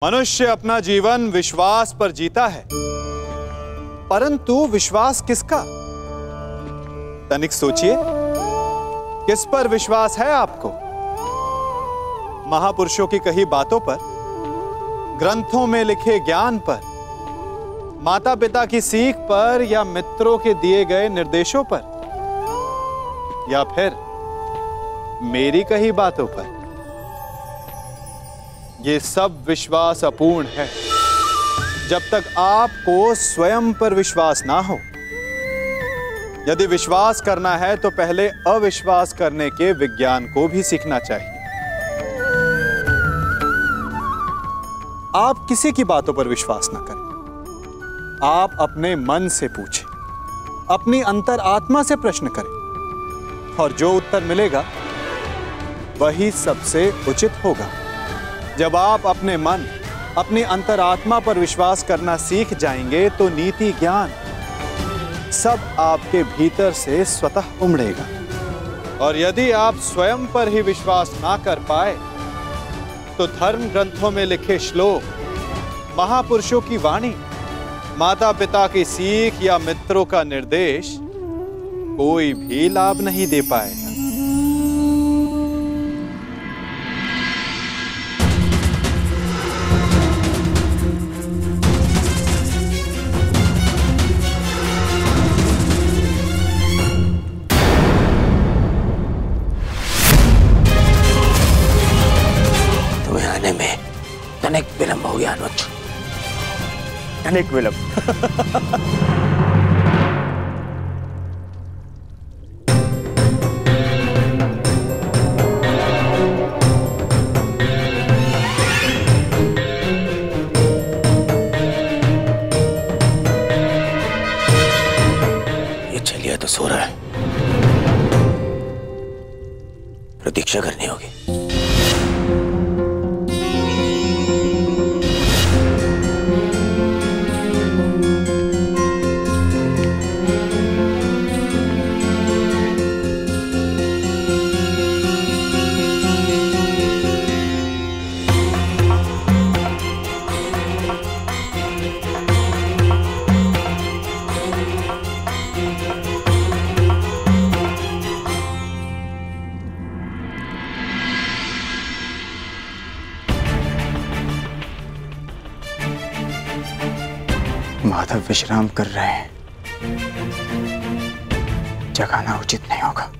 मनुष्य अपना जीवन विश्वास पर जीता है, परंतु विश्वास किसका? तनिक सोचिए, किस पर विश्वास है आपको? महापुरुषों की कही बातों पर, ग्रंथों में लिखे ज्ञान पर, माता पिता की सीख पर, या मित्रों के दिए गए निर्देशों पर, या फिर मेरी कही बातों पर? ये सब विश्वास अपूर्ण है जब तक आपको स्वयं पर विश्वास ना हो। यदि विश्वास करना है तो पहले अविश्वास करने के विज्ञान को भी सीखना चाहिए। आप किसी की बातों पर विश्वास ना करें, आप अपने मन से पूछें, अपनी अंतर आत्मा से प्रश्न करें, और जो उत्तर मिलेगा वही सबसे उचित होगा। जब आप अपने मन, अपनी अंतरात्मा पर विश्वास करना सीख जाएंगे तो नीति ज्ञान सब आपके भीतर से स्वतः उमड़ेगा। और यदि आप स्वयं पर ही विश्वास ना कर पाए तो धर्म ग्रंथों में लिखे श्लोक, महापुरुषों की वाणी, माता पिता की सीख या मित्रों का निर्देश कोई भी लाभ नहीं दे पाएगा। अनेक विलंब हो गया अनुज, अनेक विलंब। ये चलिए तो सो रहा है, प्रतीक्षा करनी होगी। माधव विश्राम कर रहे हैं, जगाना उचित नहीं होगा।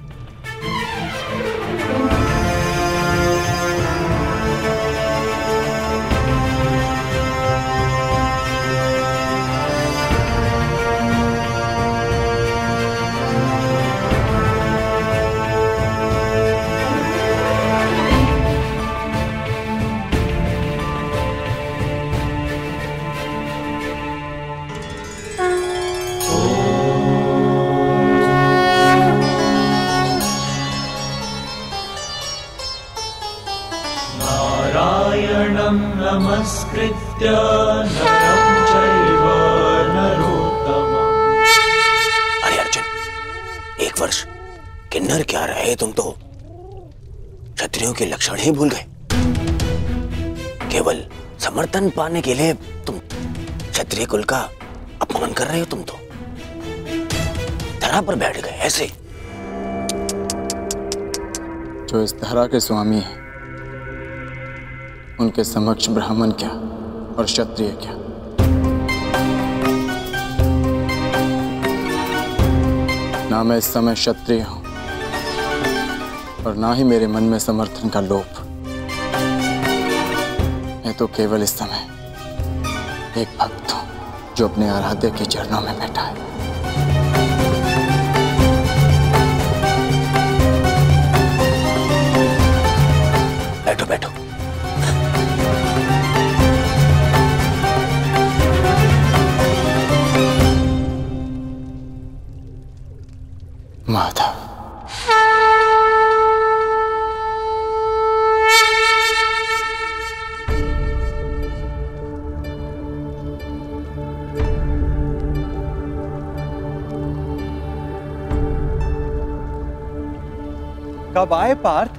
नमस्कृत्य नरं चैव नरोत्तमम्। अरे अर्जुन, एक वर्ष किन्नर क्या रहे तुम तो क्षत्रियों के लक्षण ही भूल गए। केवल समर्थन पाने के लिए तुम क्षत्रिय कुल का अपमान कर रहे हो। तुम तो धरा पर बैठ गए ऐसे। जो इस धरा के स्वामी हैं, उनके समक्ष ब्राह्मण क्या और क्षत्रिय क्या? ना मैं इस समय क्षत्रिय हूं और ना ही मेरे मन में समर्थन का लोभ। मैं तो केवल इस समय एक भक्त हूं जो अपने आराध्य के चरणों में बैठा है। बैठो बैठो। माधव, कब आए पार्थ?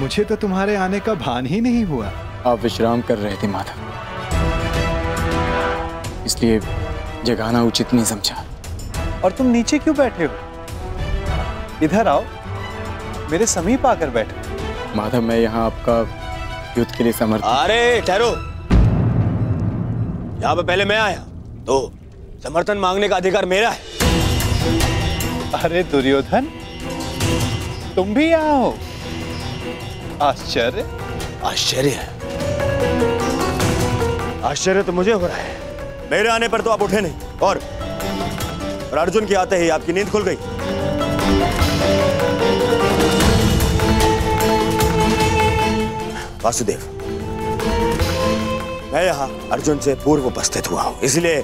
मुझे तो तुम्हारे आने का भान ही नहीं हुआ। आप विश्राम कर रहे थे माधव, इसलिए जगाना उचित नहीं समझा। और तुम नीचे क्यों बैठे हो? इधर आओ, मेरे समीप आकर बैठो। माधव, मैं यहाँ आपका युद्ध के लिए समर्थ। अरे ठहरो, यहाँ पे पहले मैं आया तो समर्थन मांगने का अधिकार मेरा है। अरे दुर्योधन, तुम भी यहाँ हो? आश्चर्य। आश्चर्य है? आश्चर्य तो मुझे हो रहा है। मेरे आने पर तो आप उठे नहीं, और अर्जुन के आते ही आपकी नींद खुल गई। वासुदेव, मैं यहां अर्जुन से पूर्व उपस्थित हुआ हूं, इसलिए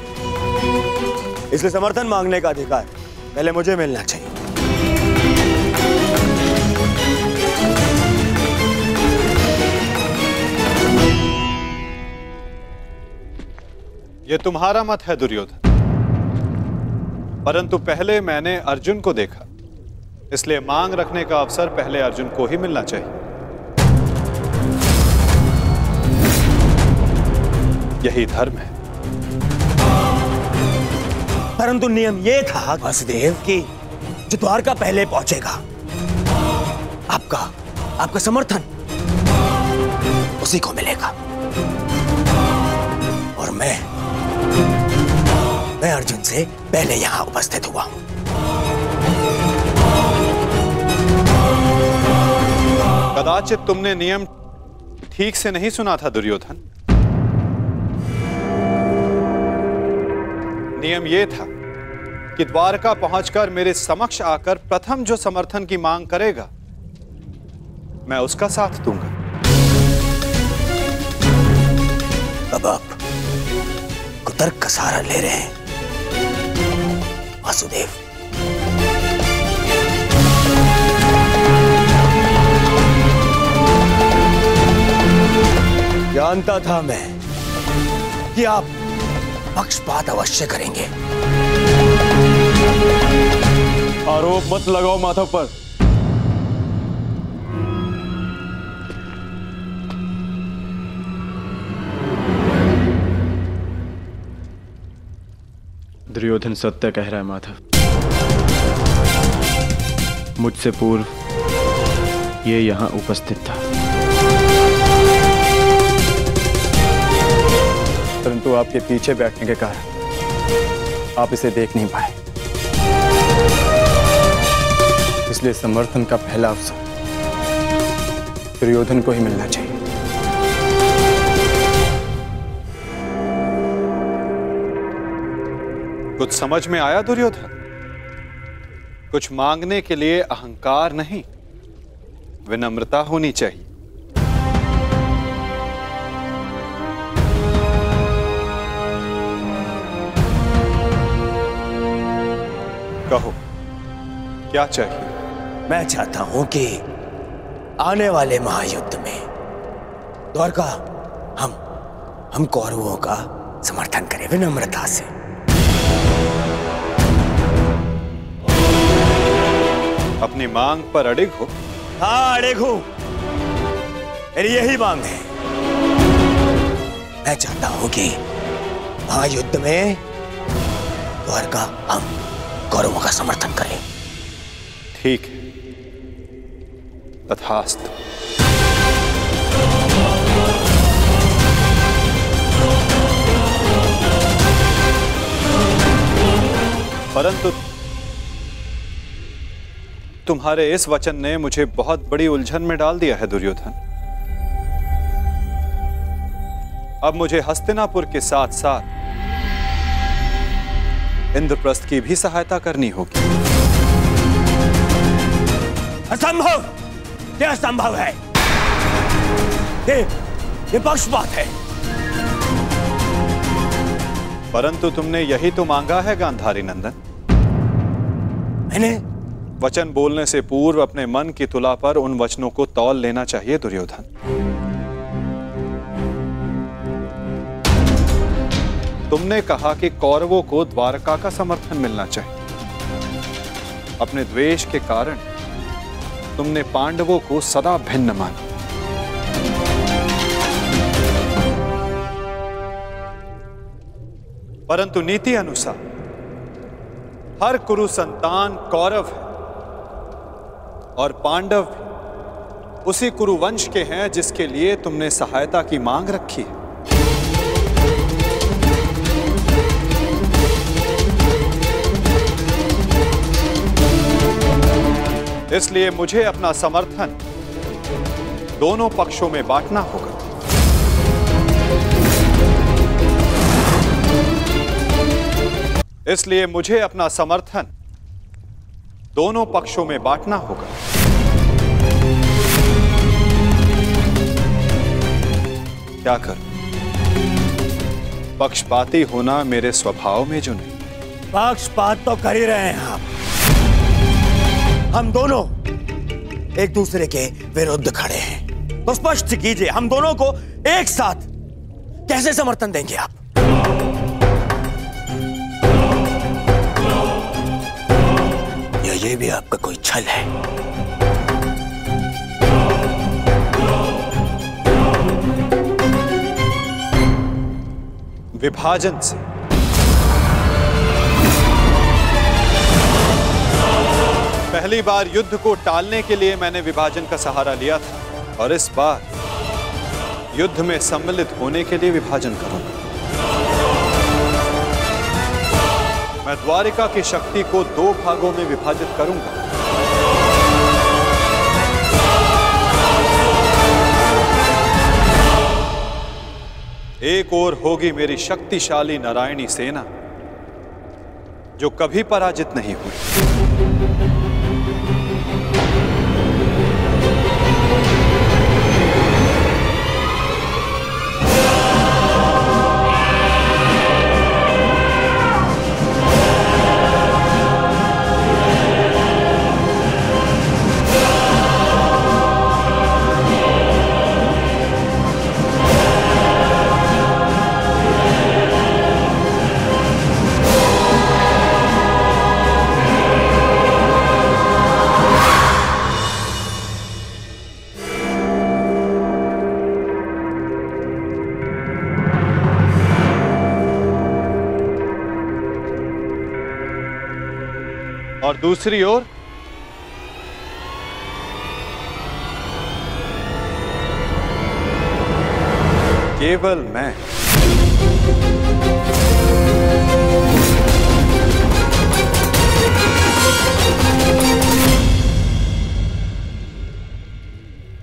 समर्थन मांगने का अधिकार पहले मुझे मिलना चाहिए। ये तुम्हारा मत है दुर्योधन, परंतु पहले मैंने अर्जुन को देखा, इसलिए मांग रखने का अवसर पहले अर्जुन को ही मिलना चाहिए। यही धर्म है। परंतु नियम यह था वासुदेव कि जो द्वारका पहले पहुंचेगा, आपका समर्थन उसी को मिलेगा। और मैं अर्जुन से पहले यहां उपस्थित हुआ हूं। कदाचित तुमने नियम ठीक से नहीं सुना था दुर्योधन। नियम यह था कि द्वारका पहुंचकर मेरे समक्ष आकर प्रथम जो समर्थन की मांग करेगा, मैं उसका साथ दूंगा। अब आप कुतर्क का सहारा ले रहे हैं वासुदेव। जानता था मैं कि आप पक्षपात अवश्य करेंगे। आरोप मत लगाओ माधव पर। दुर्योधन सत्य कह रहा है माधव। मुझसे पूर्व ये यहां उपस्थित था, परंतु आपके पीछे बैठने के कारण आप इसे देख नहीं पाए, इसलिए समर्थन का पहला अवसर दुर्योधन को ही मिलना चाहिए। कुछ समझ में आया दुर्योधन? कुछ मांगने के लिए अहंकार नहीं, विनम्रता होनी चाहिए। कहो, क्या चाहिए? मैं चाहता हूं कि आने वाले महायुद्ध में द्वारका हम कौरवों का समर्थन करें विनम्रता से। अपनी मांग पर अड़िग हो? हाँ, अड़िग हूं। मेरी यही मांग है। मैं चाहता हूं कि महायुद्ध में द्वारका हम कौरवों का समर्थन करें। ठीक है, तथास्तु। परंतु तुम्हारे इस वचन ने मुझे बहुत बड़ी उलझन में डाल दिया है दुर्योधन। अब मुझे हस्तिनापुर के साथ साथ इंद्रप्रस्थ की भी सहायता करनी होगी। असंभव! यह असंभव है। ये पक्षपात है। परंतु तुमने यही तो मांगा है गांधारी नंदन। मैंने वचन बोलने से पूर्व अपने मन की तुला पर उन वचनों को तौल लेना चाहिए दुर्योधन। तुमने कहा कि कौरवों को द्वारका का समर्थन मिलना चाहिए। अपने द्वेष के कारण तुमने पांडवों को सदा भिन्न माना। परंतु नीति अनुसार हर कुरु संतान कौरव है और पांडव भी उसी कुरुवंश के हैं जिसके लिए तुमने सहायता की मांग रखी है। इसलिए मुझे अपना समर्थन दोनों पक्षों में बांटना होगा। इसलिए मुझे अपना समर्थन दोनों पक्षों में बांटना होगा। क्या करूं? पक्षपाती होना मेरे स्वभाव में जो नहीं। पक्षपात तो कर ही रहे हैं आप। हम दोनों एक दूसरे के विरुद्ध खड़े हैं, तो स्पष्ट कीजिए हम दोनों को एक साथ कैसे समर्थन देंगे आप? या ये भी आपका कोई छल है? विभाजन से पहली बार युद्ध को टालने के लिए मैंने विभाजन का सहारा लिया था और इस बार युद्ध में सम्मिलित होने के लिए विभाजन करूंगा। मैं द्वारिका की शक्ति को 2 भागों में विभाजित करूंगा। एक ओर होगी मेरी शक्तिशाली नारायणी सेना जो कभी पराजित नहीं हुई, और दूसरी ओर केवल मैं।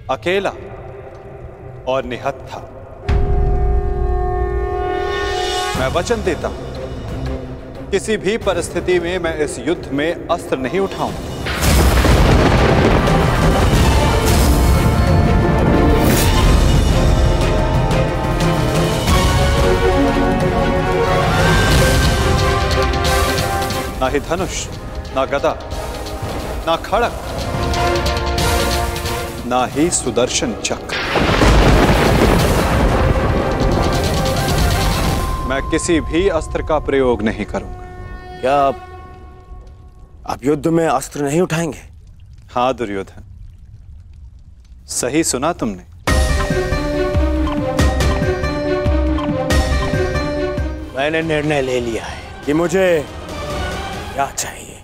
अकेला और निहत्था। मैं वचन देता हूं किसी भी परिस्थिति में मैं इस युद्ध में अस्त्र नहीं उठाऊंगा। ना ही धनुष, ना गदा, ना खड़ग, ना ही सुदर्शन चक्र। मैं किसी भी अस्त्र का प्रयोग नहीं करूंगा। क्या आप युद्ध में अस्त्र नहीं उठाएंगे? हाँ दुर्योधन, सही सुना तुमने। मैंने निर्णय ले लिया है कि मुझे क्या चाहिए।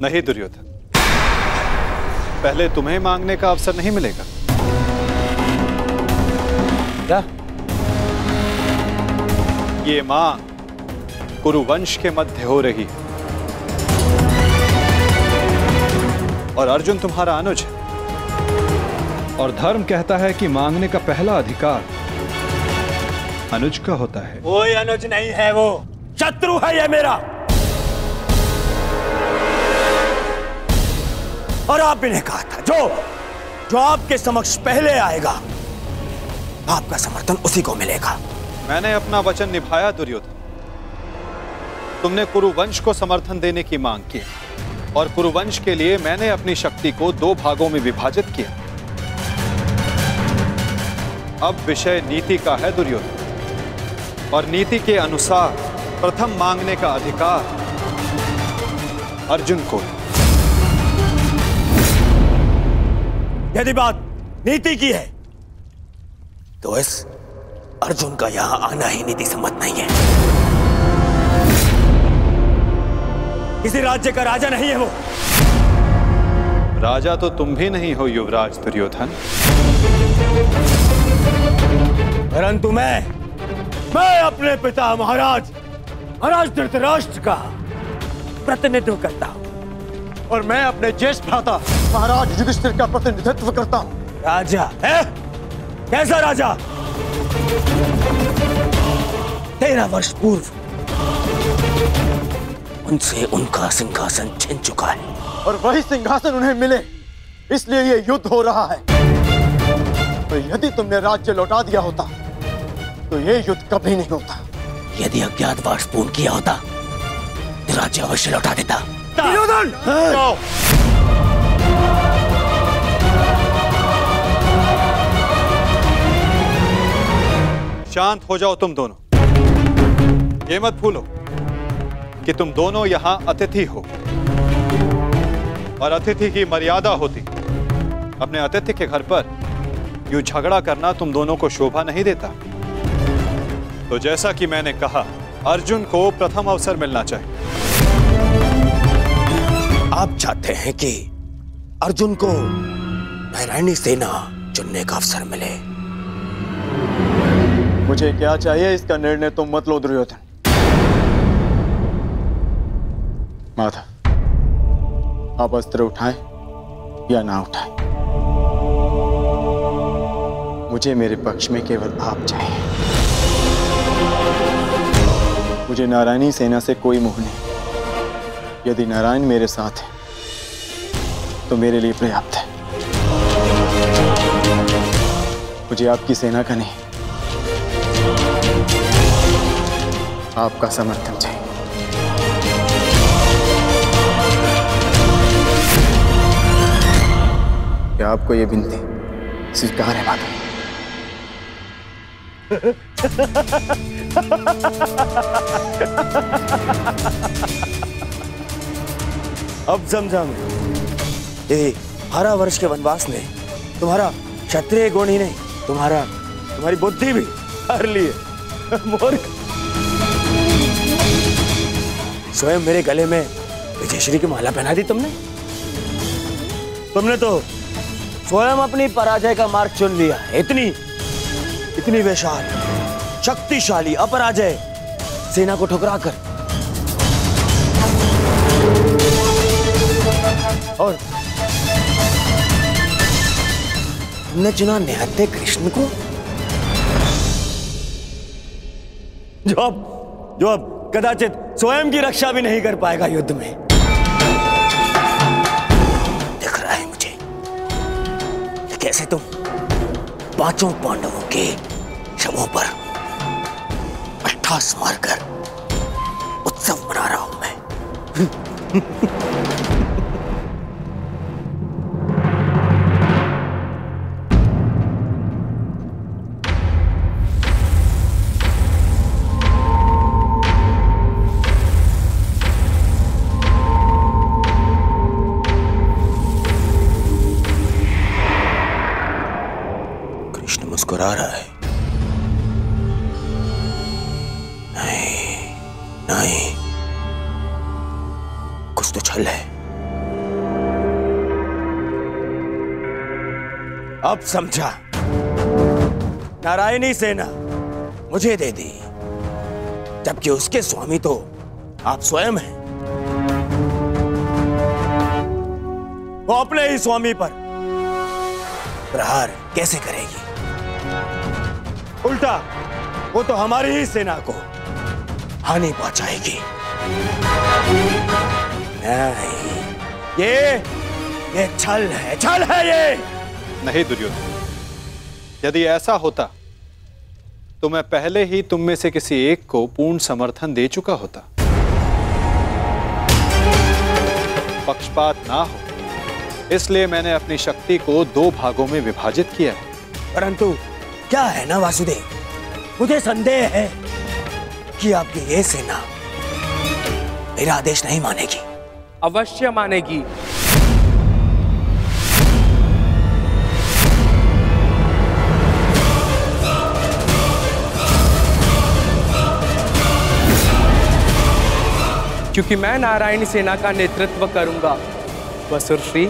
नहीं दुर्योधन, पहले तुम्हें मांगने का अवसर नहीं मिलेगा। क्या? ये मांग कुरुवंश के मध्य हो रही है और अर्जुन तुम्हारा अनुज है और धर्म कहता है कि मांगने का पहला अधिकार अनुज का होता है। कोई अनुज नहीं है, वो शत्रु है ये मेरा। और आपने ने कहा था जो आपके समक्ष पहले आएगा आपका समर्थन उसी को मिलेगा। मैंने अपना वचन निभाया दुर्योधन। तुमने कुरुवंश को समर्थन देने की मांग की और कुरुवंश के लिए मैंने अपनी शक्ति को 2 भागों में विभाजित किया। अब विषय नीति का है दुर्योधन, और नीति के अनुसार प्रथम मांगने का अधिकार अर्जुन को। यदि बात नीति की है तो इस अर्जुन का यहां आना ही नीति सम्मत नहीं है। किसी राज्य का राजा नहीं है वो। राजा तो तुम भी नहीं हो युवराज दुर्योधन, परंतु मैं अपने पिता महाराज धृतराष्ट्र का प्रतिनिधित्व करता हूं। और मैं अपने ज्येष्ठ भ्राता महाराज युधिष्ठिर का प्रतिनिधित्व करता हूं। राजा है? कैसा राजा? 13 वर्ष पूर्व उनसे उनका सिंहासन छिन चुका है, और वही सिंहासन उन्हें मिले, इसलिए ये युद्ध हो रहा है। तो यदि तुमने राज्य लौटा दिया होता तो ये युद्ध कभी नहीं होता। यदि अज्ञातवास पूर्ण किया होता तो राज्य अवश्य लौटा देता। दुर्योधन! शांत हो जाओ तुम दोनों। ये मत भूलो कि तुम दोनों यहां अतिथि हो, और अतिथि की मर्यादा होती। अपने अतिथि के घर पर यूं झगड़ा करना तुम दोनों को शोभा नहीं देता। तो जैसा कि मैंने कहा, अर्जुन को प्रथम अवसर मिलना चाहिए। आप चाहते हैं कि अर्जुन को नारायणी सेना चुनने का अवसर मिले। मुझे क्या चाहिए इसका निर्णय तुम मत लो दुर्योधन। माधव, आप अस्त्र उठाएं या ना उठाएं, मुझे मेरे पक्ष में केवल आप चाहिए। मुझे नारायणी सेना से कोई मोह नहीं। यदि नारायण मेरे साथ है तो मेरे लिए पर्याप्त है। मुझे आपकी सेना का नहीं, आपका समर्थन चाहिए। क्या आपको यह विनती स्वीकार है माता? अब समझा मैं। ये 12 वर्ष के वनवास ने तुम्हारा क्षत्रिय गुण ही नहीं, तुम्हारी बुद्धि भी हर लिए। मूर्ख, स्वयं मेरे गले में विजयश्री की माला पहना दी तुमने तो स्वयं अपनी पराजय का मार्ग चुन लिया। इतनी विशाल शक्तिशाली अपराजय सेना को ठुकराकर, और तुमने चुना निहत्थे कृष्ण को, जो अब कदाचित स्वयं की रक्षा भी नहीं कर पाएगा युद्ध में। दिख रहा है मुझे कैसे तुम 5 पांडवों के शवों पर अट्ठास मारकर उत्सव मना रहा हूं मैं। मुस्कुरा रहा है। नहीं, कुछ तो छल है। अब समझा। नारायणी सेना मुझे दे दी, जबकि उसके स्वामी तो आप स्वयं हैं। वो अपने ही स्वामी पर प्रहार कैसे करेगी? उल्टा वो तो हमारी ही सेना को हानि पहुंचाएगी। नहीं, ये छल है ये। नहीं दुर्योधन, यदि ऐसा होता तो मैं पहले ही तुम में से किसी एक को पूर्ण समर्थन दे चुका होता। पक्षपात ना हो, इसलिए मैंने अपनी शक्ति को 2 भागों में विभाजित किया है। परंतु क्या है ना वासुदेव, मुझे संदेह है कि आपकी ये सेना मेरा आदेश नहीं मानेगी। अवश्य मानेगी। क्योंकि मैं नारायणी सेना का नेतृत्व करूंगा। वसुरश्री,